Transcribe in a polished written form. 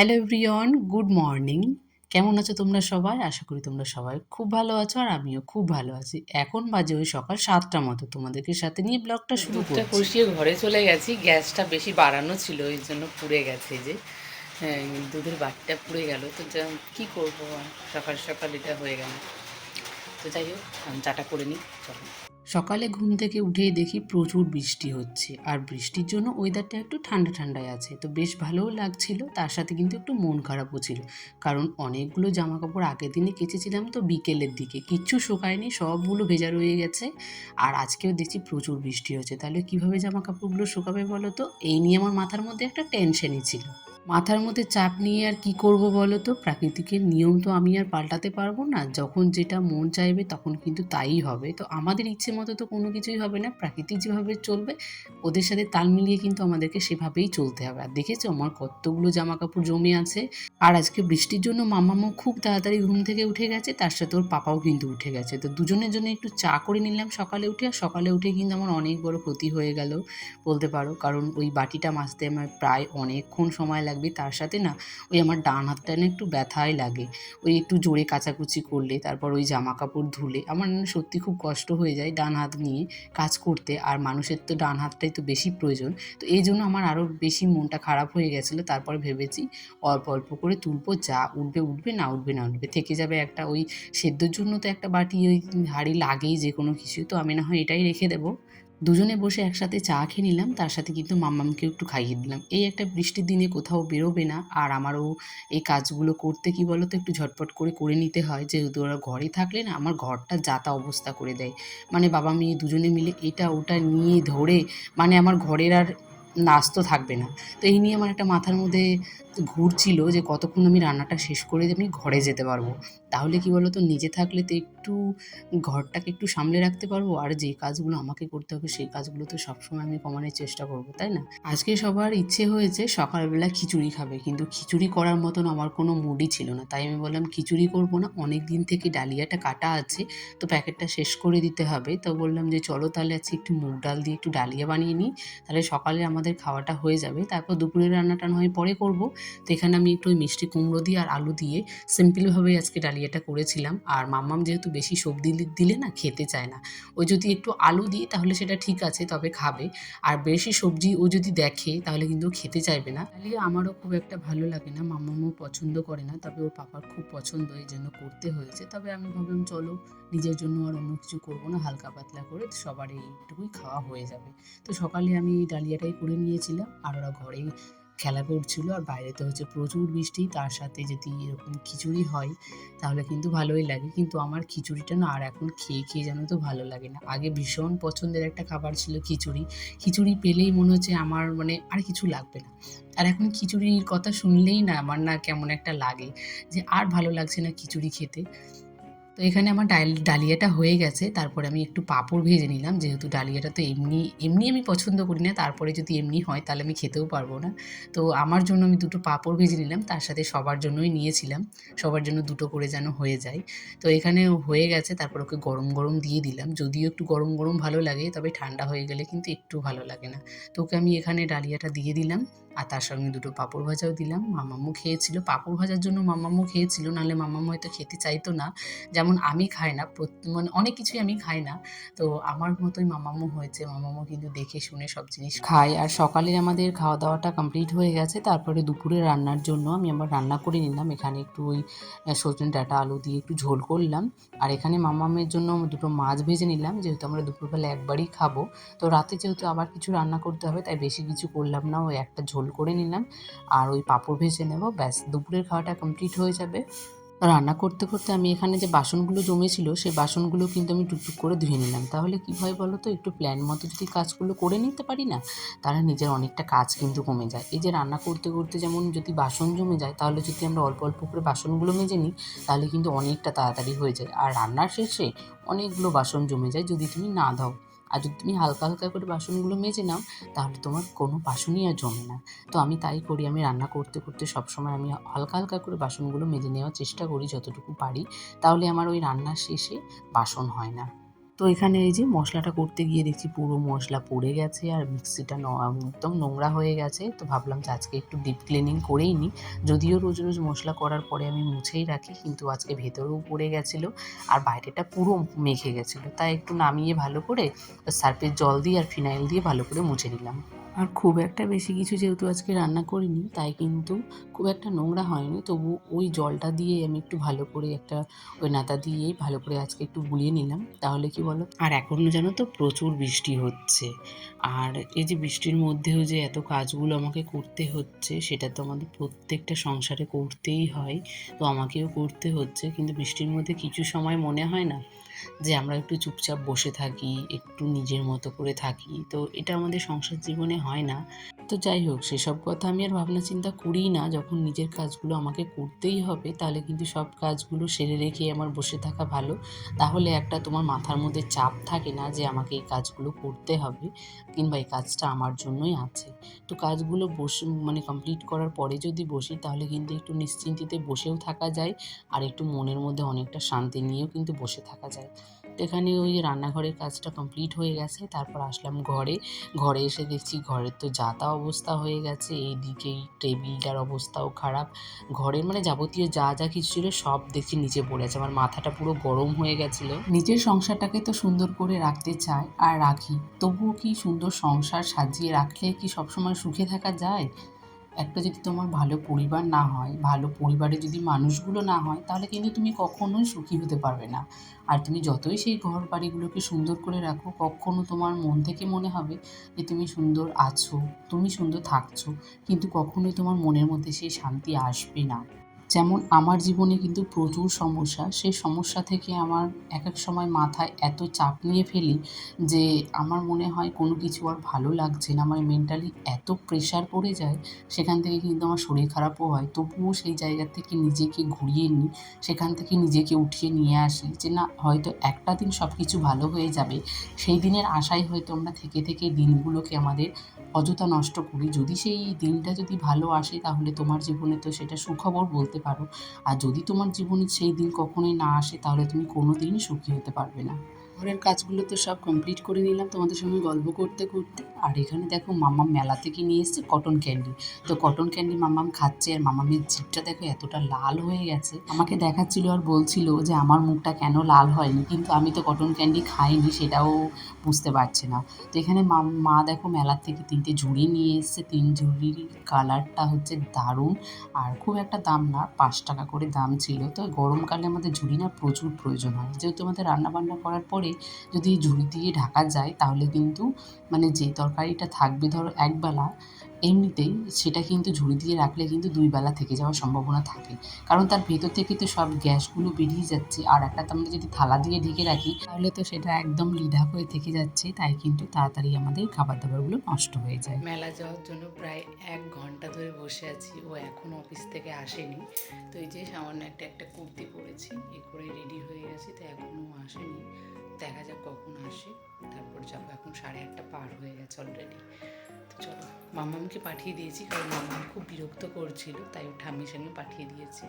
Hello everyone, good morning. কেমন আছো তোমরা সবাই? আশা করি তোমরা সবাই খুব ভালো আছো আর আমিও খুব ভালো আছি। এখন বাজে ওই সকাল ৭টা মতো। তোমাদেরকে সাথে নিয়ে ব্লগটা শুরু দুধটা করছি। কষিয়ে ঘরে চলে গেছি, গ্যাসটা বেশি বাড়ানো ছিল, এই জন্য পুড়ে গেছে যে। হ্যাঁ, দুধের বাটিটা পুড়ে গেল, তো কী করবো আর, সকাল সকাল এটা হয়ে গেল। তো যাই হোক, আমি চাটা করে নিই, চলো। সকালে ঘুম থেকে উঠেই দেখি প্রচুর বৃষ্টি হচ্ছে, আর বৃষ্টির জন্য ওয়েদারটা একটু ঠান্ডা ঠান্ডায় আছে, তো বেশ ভালোও লাগছিল। তার সাথে কিন্তু একটু মন খারাপও ছিল, কারণ অনেকগুলো জামা কাপড় আগের দিনে কেচেছিলাম, তো বিকেলের দিকে কিচ্ছু শুকায়নি, সবগুলো ভেজা রয়ে গেছে। আর আজকেও দেখছি প্রচুর বৃষ্টি হচ্ছে, তাহলে কিভাবে জামা কাপড়গুলো শুকাবে বলো তো? এই নিয়ে আমার মাথার মধ্যে একটা টেনশনই ছিল। মাথার মধ্যে চাপ নিয়ে আর কি করব বলো তো? প্রাকৃতিকের নিয়ম তো আমি আর পাল্টাতে পারবো না, যখন যেটা মন চাইবে তখন কিন্তু তাই হবে। তো আমাদের ইচ্ছে মতো তো কোনো কিছুই হবে না, প্রাকৃতিক যেভাবে চলবে ওদের সাথে তাল মিলিয়ে কিন্তু আমাদেরকে সেভাবেই চলতে হবে। আর দেখেছো আমার কতগুলো জামা কাপড় জমে আছে। আর আজকে বৃষ্টির জন্য মামামও খুব তাড়াতাড়ি ঘুম থেকে উঠে গেছে, তার সাথে ওর পাপাও কিন্তু উঠে গেছে। তো দুজনের জন্য একটু চা করে নিলাম সকালে উঠে, আর সকালে উঠে কিন্তু আমার অনেক বড় ক্ষতি হয়ে গেল বলতে পারো, কারণ ওই বাটিটা মাজতে আমার প্রায় অনেকক্ষণ সময় লাগবে। তার সাথে না ওই আমার ডান হাতটা না একটু ব্যথাই লাগে, ওই একটু জোরে কাচাকুচি করলে, তারপর ওই জামা কাপড় ধুলে আমার না সত্যি খুব কষ্ট হয়ে যায় ডান হাত নিয়ে কাজ করতে। আর মানুষের তো ডান হাতটাই তো বেশি প্রয়োজন, তো এই জন্য আমার আরও বেশি মনটা খারাপ হয়ে গেছিলো। তারপরে ভেবেছি অল্প অল্প করে তুলবো, যা উঠবে উঠবে, না উঠবে না উঠবে, থেকে যাবে একটা ওই সেদ্ধর জন্য তো একটা বাটি ওই হাঁড়ি লাগেই যে কোনো কিছু, তো আমি না হয় এটাই রেখে দেবো। দুজনে বসে একসাথে চা খেয়ে নিলাম, তার সাথে কিন্তু মাম্মামকেও একটু খাইয়ে দিলাম। এই একটা বৃষ্টির দিনে কোথাও বেরোবে না, আর আমারও এই কাজগুলো করতে কি বলো তো একটু ঝটপট করে করে নিতে হয়, যেহেতু ওরা ঘরে থাকলে না আমার ঘরটা যা তা অবস্থা করে দেয়। মানে বাবা মেয়ে দুজনে মিলে এটা ওটা নিয়ে ধরে, মানে আমার ঘরের আর নাস্তো থাকবে না। তো এই নিয়ে আমার একটা মাথার মধ্যে ঘুরছিল যে কতক্ষণ আমি রান্নাটা শেষ করে আমি ঘরে যেতে পারবো। তাহলে কি বলো তো, নিজে থাকলে তো একটু ঘরটাকে একটু সামলে রাখতে পারবো, আর যে কাজগুলো আমাকে করতে হবে সেই কাজগুলো তো সবসময় আমি কমানোর চেষ্টা করবো, তাই না? আজকে সবার ইচ্ছে হয়েছে সকালবেলা খিচুড়ি খাবে, কিন্তু খিচুড়ি করার মতন আমার কোনো মুডই ছিল না, তাই আমি বললাম খিচুড়ি করবো না, অনেক দিন থেকে ডালিয়াটা কাটা আছে, তো প্যাকেটটা শেষ করে দিতে হবে। তো বললাম যে চলো তাহলে আজকে একটু মুগ ডাল দিয়ে একটু ডালিয়া বানিয়ে নিই, তাহলে সকালে আমাদের খাওয়াটা হয়ে যাবে, তারপর দুপুরের রান্নাটা নয় পরে করবো। তো এখানে আমি একটু ওই মিষ্টি কুমড়ো দিয়ে আর আলু দিয়ে সিম্পলভাবেই আজকে ডালিয়াটা করেছিলাম। আর মাম্মাম যেহেতু বেশি সবজি দিলে না খেতে চায় না, ওই যদি একটু আলু দিই তাহলে সেটা ঠিক আছে, তবে খাবে। আর বেশি সবজি ও যদি দেখে তাহলে কিন্তু খেতে চাইবে না। ডালিয়া আমারও খুব একটা ভালো লাগে না, মাম্মামও পছন্দ করে না, তবে ওর পাপার খুব পছন্দ, এই জন্য করতে হয়েছে। তবে আমি ভাবলাম চলো নিজের জন্য আর অন্য কিছু করবো না, হালকা পাতলা করে সবার এইটুকুই খাওয়া হয়ে যাবে। তো সকালে আমি ডালিয়াটাই করে নিয়েছিলাম, আর ওরা ঘরেই খেলা করছিল, আর বাইরে তো হচ্ছে প্রচুর বৃষ্টি, তার সাথে যদি এরকম খিচুড়ি হয় তাহলে কিন্তু ভালোই লাগে। কিন্তু আমার খিচুড়িটা না আর এখন খেয়ে খেয়ে যেন তো ভালো লাগে না। আগে ভীষণ পছন্দের একটা খাবার ছিল খিচুড়ি, খিচুড়ি পেলেই মনে হচ্ছে আমার মানে আর কিছু লাগবে না। আর এখন খিচুড়ির কথা শুনলেই না আমার না কেমন একটা লাগে, যে আর ভালো লাগছে না খিচুড়ি খেতে। তো এখানে আমার ডালিয়াটা হয়ে গেছে, তারপরে আমি একটু পাঁপড় ভেজে নিলাম, যেহেতু ডালিয়াটা তো এমনি এমনি আমি পছন্দ করি না, তারপরে যদি এমনি হয় তাহলে আমি খেতেও পারবো না। তো আমার জন্য আমি দুটো পাঁপড় ভেজে নিলাম, তার সাথে সবার জন্যই নিয়েছিলাম, সবার জন্য দুটো করে যেন হয়ে যায়। তো এখানে হয়ে গেছে, তারপর ওকে গরম গরম দিয়ে দিলাম, যদিও একটু গরম গরম ভালো লাগে, তবে ঠান্ডা হয়ে গেলে কিন্তু একটু ভালো লাগে না। তো ওকে আমি এখানে ডালিয়াটা দিয়ে দিলাম, আর তার সঙ্গে দুটো পাঁপড় ভাজাও দিলাম। মামাম্মু খেয়েছিল, পাঁপড় ভাজার জন্য মামাম্মু খেয়েছিল, নাহলে মামাম্মু হয়তো খেতে চাইতো না। যেমন আমি খাই না, মানে অনেক কিছুই আমি খাই না, তো আমার মতোই মামামও হয়েছে, মামামও কিন্তু দেখে শুনে সব জিনিস খায়। আর সকালে আমাদের খাওয়া দাওয়াটা কমপ্লিট হয়ে গেছে, তারপরে দুপুরে রান্নার জন্য আমি আবার রান্না করে নিলাম। এখানে একটু ওই সজনে ডাঁটা আলু দিয়ে একটু ঝোল করলাম, আর এখানে মামামের জন্য দুটো মাছ ভেজে নিলাম, যেহেতু আমরা দুপুরবেলা একবারই খাবো, তো রাতে যেহেতু আবার কিছু রান্না করতে হবে তাই বেশি কিছু করলাম না, ওই একটা ঝোল করে নিলাম আর ওই পাঁপড় ভেজে নেব, ব্যাস দুপুরের খাওয়াটা কমপ্লিট হয়ে যাবে। রান্না করতে করতে আমি এখানে যে বাসনগুলো জমেছিল সেই বাসনগুলো কিন্তু আমি টুকটুক করে ধুয়ে নিলাম। তাহলে কী হয় বলো তো, একটু প্ল্যান মতো যদি কাজগুলো করে নিতে পারি না, তাহলে নিজের অনেকটা কাজ কিন্তু কমে যায়। এই যে রান্না করতে করতে যেমন যদি বাসন জমে যায়, তাহলে যদি আমরা অল্প অল্প করে বাসনগুলো মেজে নিই তাহলে কিন্তু অনেকটা তাড়াতাড়ি হয়ে যায়। আর রান্নার শেষে অনেকগুলো বাসন জমে যায় যদি তুমি না দাও, আর যদি তুমি হালকা হালকা করে বাসনগুলো মেজে নাও তাহলে তোমার কোনো বাসনই আর জমে না। তো আমি তাই করি, আমি রান্না করতে করতে সবসময় আমি হালকা হালকা করে বাসনগুলো মেজে নেওয়ার চেষ্টা করি যতটুকু পারি, তাহলে আমার ওই রান্নার শেষে বাসন হয় না। তো এখানে এই যে মশলাটা করতে গিয়ে দেখছি পুরো মশলা পড়ে গেছে আর মিক্সিটা একদম নোংরা হয়ে গেছে। তো ভাবলাম যে আজকে একটু ডিপ ক্লিনিং করেই নিই। যদিও রোজ রোজ মশলা করার পরে আমি মুছেই রাখি, কিন্তু আজকে ভেতরেও পড়ে গেছিলো আর বাইরেটা পুরো মেখে গেছিলো, তাই একটু নামিয়ে ভালো করে সার্ফের জল দিয়ে আর ফিনাইল দিয়ে ভালো করে মুছে নিলাম। আর খুব একটা বেশি কিছু যেহেতু আজকে রান্না করিনি, তাই কিন্তু খুব একটা নোংরা হয়নি। তবু ওই জলটা দিয়ে আমি একটু ভালো করে ওই নাতা দিয়ে ভালো করে আজকে একটু গুলিয়ে নিলাম। তাহলে কি বলো, আর এখনও জানো তো প্রচুর বৃষ্টি হচ্ছে। আর এই যে বৃষ্টির মধ্যেও যে এত কাজগুলো আমাকে করতে হচ্ছে, সেটা তো আমাদের প্রত্যেকটা সংসারে করতেই হয়। তো আমাকেও করতে হচ্ছে, কিন্তু বৃষ্টির মধ্যে কিছু সময় মনে হয় না যে আমরা একটু চুপচাপ বসে থাকি, একটু নিজের মতো করে থাকি। তো এটা আমাদের সংসার জীবনে হয় না। তো যাই হোক, সেসব কথা আমি আর ভাবনা চিন্তা করিই না। যখন নিজের কাজগুলো আমাকে করতেই হবে, তাহলে কিন্তু সব কাজগুলো সেরে রেখে আমার বসে থাকা ভালো। তাহলে একটা তোমার মাথার মধ্যে চাপ থাকে না যে আমাকে এই কাজগুলো করতে হবে, কিংবা এই কাজটা আমার জন্যই আছে। তো কাজগুলো বসে কমপ্লিট করার পরে যদি বসি, তাহলে কিন্তু একটু নিশ্চিন্তিতে বসেও থাকা যায় আর একটু মনের মধ্যে অনেকটা শান্তি নিয়েও কিন্তু বসে থাকা যায়। তো এখানে ওই রান্নাঘরের কাজটা কমপ্লিট হয়ে গেছে। তারপর আসলাম ঘরে। ঘরে এসে দেখছি ঘরের তো যা তা অবস্থা হয়ে গেছে। এইদিকে এই টেবিলটার অবস্থাও খারাপ। ঘরের যাবতীয় যা যা কিছু ছিল সব দেখছি নিচে পড়ে আছে। আমার মাথাটা পুরো গরম হয়ে গেছিলো। নিজের সংসারটাকে তো সুন্দর করে রাখতে চাই আর রাখি, তবুও কি সুন্দর সংসার সাজিয়ে রাখলে কি সবসময় সুখে থাকা যায়? একটা যদি তোমার ভালো পরিবার না হয়, ভালো পরিবারে যদি মানুষগুলো না হয়, তাহলে কিন্তু তুমি কখনোই সুখী হতে পারবে না। আর তুমি যতই সেই ঘর বাড়িগুলোকে সুন্দর করে রাখো, কখনো তোমার মন থেকে মনে হবে যে তুমি সুন্দর আছো, তুমি সুন্দর থাকছো, কিন্তু কখনোই তোমার মনের মধ্যে সেই শান্তি আসবে না। যেমন আমার জীবনে কিন্তু প্রচুর সমস্যা, সেই সমস্যা থেকে আমার এক এক সময় মাথায় এত চাপ নিয়ে ফেলি যে আমার মনে হয় কোনো কিছু আর ভালো লাগছে না। আমার মেন্টালি এত প্রেশার পড়ে যায়, সেখান থেকে কিন্তু আমার শরীর খারাপও হয়। তবুও সেই জায়গা থেকে নিজেকে ঘুরিয়ে নিই, সেখান থেকে নিজেকে উঠিয়ে নিয়ে আসি যে না, হয়তো একটা দিন সব কিছু ভালো হয়ে যাবে। সেই দিনের আশায় হয়তো আমরা থেকে থেকে দিনগুলোকে আমাদের অযথা নষ্ট করি। যদি সেই দিনটা যদি ভালো আসে, তাহলে তোমার জীবনে তো সেটা সুখবর বলতে পারো। আর যদি তোমার জীবনে সেই দিন কখনোই না আসে, তাহলে তুমি কোনো দিনই সুখী হতে পারবে না। ঘরের কাজগুলো তো সব কমপ্লিট করে নিলাম তোমাদের সঙ্গে গল্প করতে করতে। আর এখানে দেখো মাম্মাম মেলা থেকে নিয়ে এসেছে কটন ক্যান্ডি। তো কটন ক্যান্ডি মাম্মাম খাচ্ছে, আর মাম্মামের জিভটা দেখো এতটা লাল হয়ে গেছে। আমাকে দেখাচ্ছিল আর বলছিল যে আমার মুখটা কেন লাল হয়নি, কিন্তু আমি তো কটন ক্যান্ডি খাইনি, সেটাও বুঝতে পারছে না। তো এখানে মা দেখো মেলার থেকে 3টে ঝুড়ি নিয়ে এসছে। 3 ঝুড়ির কালারটা হচ্ছে দারুণ, আর খুব একটা দাম না, 5 টাকা করে দাম ছিল। তো গরমকালে আমাদের ঝুড়ি না প্রচুর প্রয়োজন হয়, যেহেতু আমাদের রান্নাবান্না করার পরে যদি ঝুড়ি দিয়ে ঢাকা যায়, তাহলে কিন্তু যে তরকারিটা থাকবে ধরো একবেলা, এমনিতেই সেটা কিন্তু ঝুড়ি দিয়ে রাখলে কিন্তু 2 বেলা থেকে যাওয়ার সম্ভাবনা থাকে। কারণ তার ভেতর থেকে তো সব গ্যাসগুলো বেরিয়ে যাচ্ছে। আর একটা আমরা যদি থালা দিয়ে ঢেকে রাখি, তাহলে তো সেটা একদম লিডাক হয়ে থেকে যাচ্ছে, তাই কিন্তু তাড়াতাড়ি আমাদের খাবার দাবারগুলো নষ্ট হয়ে যায়। মেলা যাওয়ার জন্য প্রায় 1 ঘন্টা ধরে বসে আছি, ও এখনও অফিস থেকে আসেনি। তো এই যে সামান্য একটা কুর্তি পরেছি, এ করে রেডি হয়ে গেছি, তো এখনও আসেনি। দেখা যাক কখন আসে, তারপর যাবো। এখন 8:30 পার হয়ে গেছে অলরেডি। তো চলো, মাম্মামকে পাঠিয়ে দিয়েছি, কারণ মাম্মাম খুব বিরক্ত করছিল, তাই ও ঠাম্মির সঙ্গে পাঠিয়ে দিয়েছি।